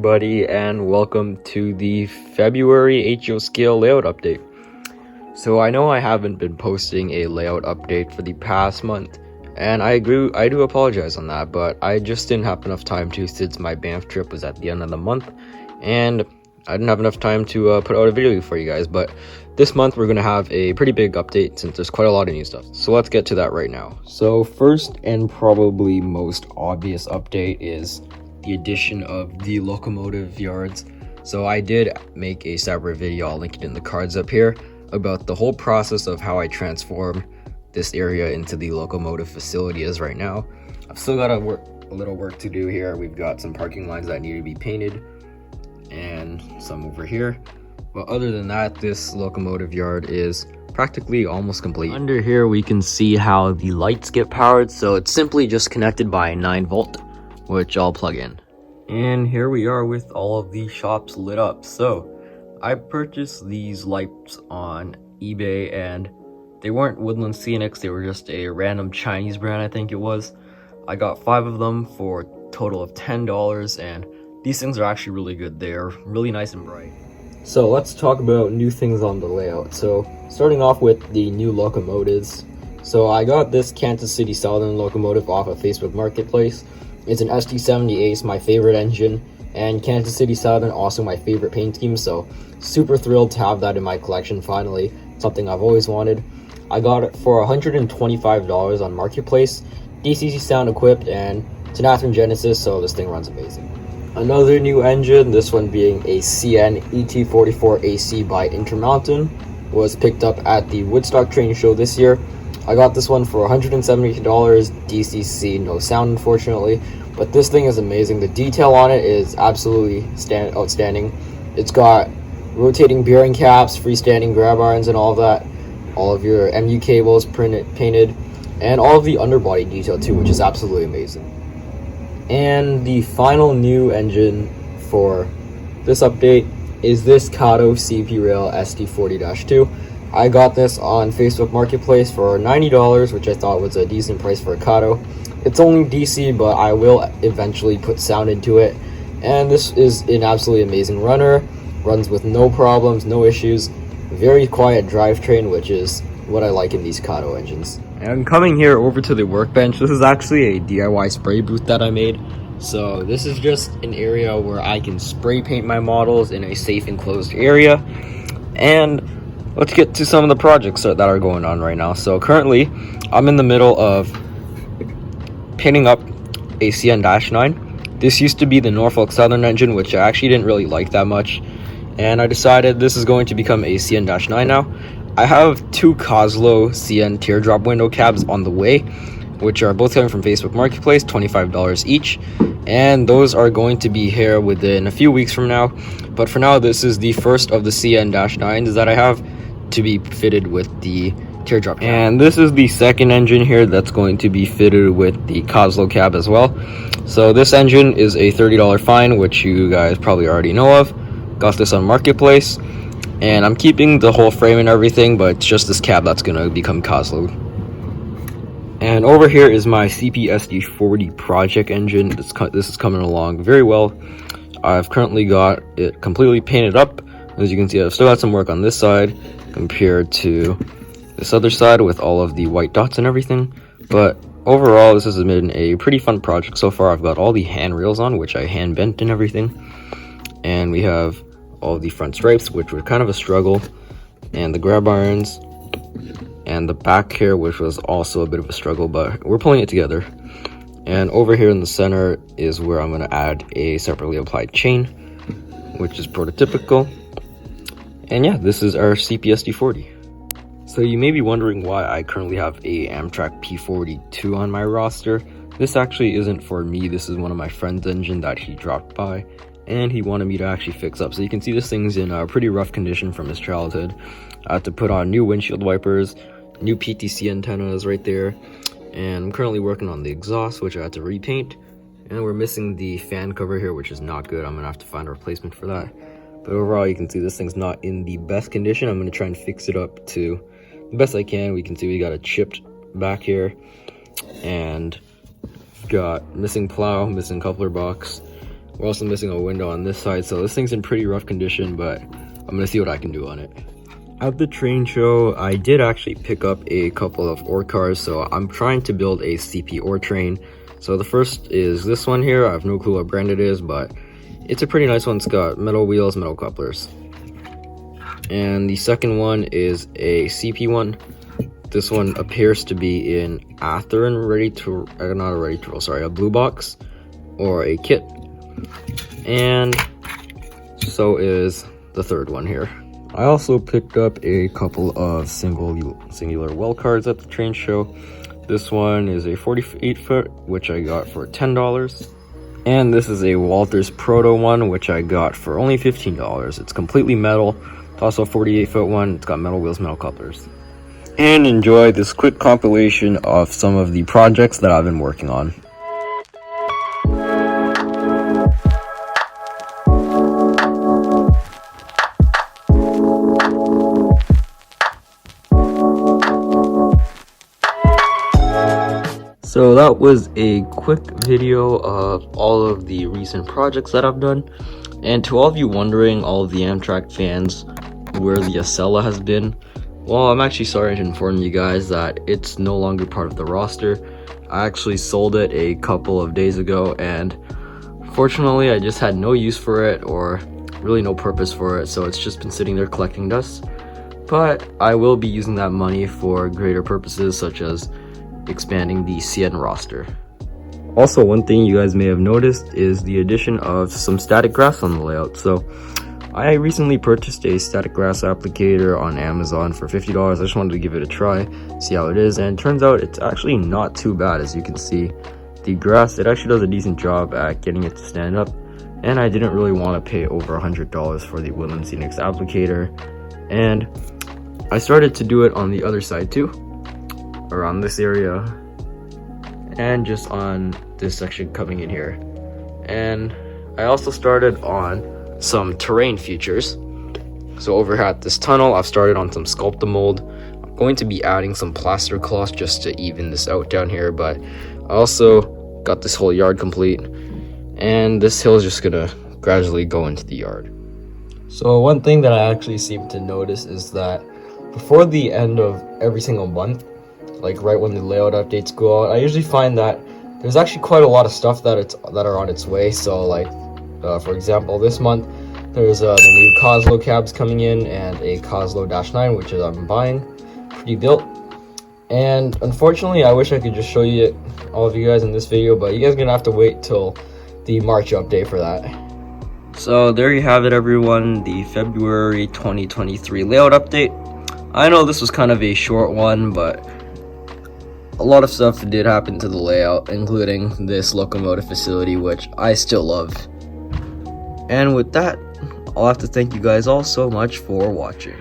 everybody, and welcome to the February HO scale layout update. So I know I haven't been posting a layout update for the past month, and I do apologize on that, but I just didn't have enough time to, since my Banff trip was at the end of the month, and I didn't have enough time to put out a video for you guys. But this month we're going to have a pretty big update since there's quite a lot of new stuff. So let's get to that right now. So first and probably most obvious update is the addition of the locomotive yards. So I did make a separate video, I'll link it in the cards up here, about the whole process of how I transform this area into the locomotive facility is right now. I've still got a little work to do here. We've got some parking lines that need to be painted and some over here. But other than that, this locomotive yard is practically almost complete. Under here we can see how the lights get powered. So it's simply just connected by a 9-volt, which I'll plug in. And here we are with all of these shops lit up. So I purchased these lights on eBay, and they weren't Woodland Scenics, they were just a random Chinese brand, I think it was. I got 5 of them for a total of $10, and these things are actually really good. They're really nice and bright. So let's talk about new things on the layout. So starting off with the new locomotives. So I got this Kansas City Southern locomotive off of Facebook Marketplace. It's an ST70 Ace, my favorite engine, and Kansas City Southern, also my favorite paint scheme, so super thrilled to have that in my collection finally, something I've always wanted. I got it for $125 on Marketplace, DCC sound equipped, and it's an Athearn Genesis, so this thing runs amazing. Another new engine, this one being a CN ET44 AC by Intermountain, was picked up at the Woodstock Train Show this year. I got this one for $170 DCC, no sound unfortunately, but this thing is amazing. The detail on it is absolutely outstanding. It's got rotating bearing caps, freestanding grab irons and all of that, all of your MU cables painted, and all of the underbody detail too, which is absolutely amazing. And the final new engine for this update is this Kato CP Rail ST40-2. I got this on Facebook Marketplace for $90, which I thought was a decent price for a Kato. It's only DC, but I will eventually put sound into it. And this is an absolutely amazing runner. Runs with no problems, no issues. Very quiet drivetrain, which is what I like in these Kato engines. And coming here over to the Workbench, this is actually a DIY spray booth that I made. So this is just an area where I can spray paint my models in a safe enclosed area. And let's get to some of the projects that are going on right now. So currently, I'm in the middle of painting up a CN-9. This used to be the Norfolk Southern engine, which I actually didn't really like that much. And I decided this is going to become a CN-9 now. I have 2 Coslow CN teardrop window cabs on the way, which are both coming from Facebook Marketplace, $25 each. And those are going to be here within a few weeks from now. But for now, this is the first of the CN-9s that I have to be fitted with the teardrop cab. And this is the second engine here that's going to be fitted with the Coslow cab as well. So this engine is a $30 fine, which you guys probably already know of. Got this on Marketplace, and I'm keeping the whole frame and everything, but it's just this cab that's going to become Coslow. And over here is my CPSD40 project engine. This is coming along very well. I've currently got it completely painted up. As you can see, I've still got some work on this side compared to this other side with all of the white dots and everything. But overall, this has been a pretty fun project so far. I've got all the handrails on, which I hand bent and everything. And we have all the front stripes, which were kind of a struggle, and the grab irons, and the back here, which was also a bit of a struggle, but we're pulling it together. And over here in the center is where I'm going to add a separately applied chain, which is prototypical. And yeah, this is our CPSD40. So you may be wondering why I currently have a Amtrak P42 on my roster. This actually isn't for me. This is one of my friend's engine that he dropped by, and he wanted me to actually fix up. So you can see this thing's in a pretty rough condition from his childhood. I had to put on new windshield wipers, new PTC antennas right there, and I'm currently working on the exhaust, which I had to repaint. And we're missing the fan cover here, which is not good. I'm gonna have to find a replacement for that. But overall, you can see this thing's not in the best condition. I'm gonna try and fix it up to the best I can. We can see we got a chipped back here, and got missing plow, missing coupler box, We're also missing a window on this side, so this thing's in pretty rough condition, but I'm gonna see what I can do on it. At the train show, I did actually pick up a couple of ore cars, so I'm trying to build a CP ore train. So the first is this one here. I have no clue what brand it is, but it's a pretty nice one. It's got metal wheels, metal couplers. And the second one is a CP one. This one appears to be in Atherin a blue box or a kit. And so is the third one here. I also picked up a couple of singular well cards at the train show. This one is a 48 foot, which I got for $10. And this is a Walters Proto one, which I got for only $15. It's completely metal. It's also a 48 foot one. It's got metal wheels, metal couplers. And enjoy this quick compilation of some of the projects that I've been working on. So that was a quick video of all of the recent projects that I've done. And to all of you wondering, all of the Amtrak fans, where the Acela has been, well, I'm actually sorry to inform you guys that it's no longer part of the roster. I actually sold it a couple of days ago, and fortunately I just had no use for it, or really no purpose for it, so it's just been sitting there collecting dust. But I will be using that money for greater purposes, such as expanding the CN roster. Also, one thing you guys may have noticed is the addition of some static grass on the layout. So I recently purchased a static grass applicator on Amazon for $50. I just wanted to give it a try, see how it is, and it turns out it's actually not too bad. As you can see, the grass, it actually does a decent job at getting it to stand up, and I didn't really want to pay over $100 for the Woodland Scenics applicator. And I started to do it on the other side too, around this area, and just on this section coming in here. And I also started on some terrain features. So over here at this tunnel, I've started on some Sculpt-A-Mold. I'm going to be adding some plaster cloth just to even this out down here, but I also got this whole yard complete, and this hill is just gonna gradually go into the yard. So one thing that I actually seem to notice is that before the end of every single month, like right when the layout updates go out, I usually find that there's actually quite a lot of stuff that are on its way. So like for example, this month there's the new Coslo cabs coming in, and a Coslo -9, which I'm buying, pretty built. And unfortunately, I wish I could just show you it, all of you guys, in this video, but you guys are gonna have to wait till the March update for that. So there you have it, everyone, the February 2023 layout update. I know this was kind of a short one, but a lot of stuff did happen to the layout, including this locomotive facility, which I still love. And with that, I'll have to thank you guys all so much for watching.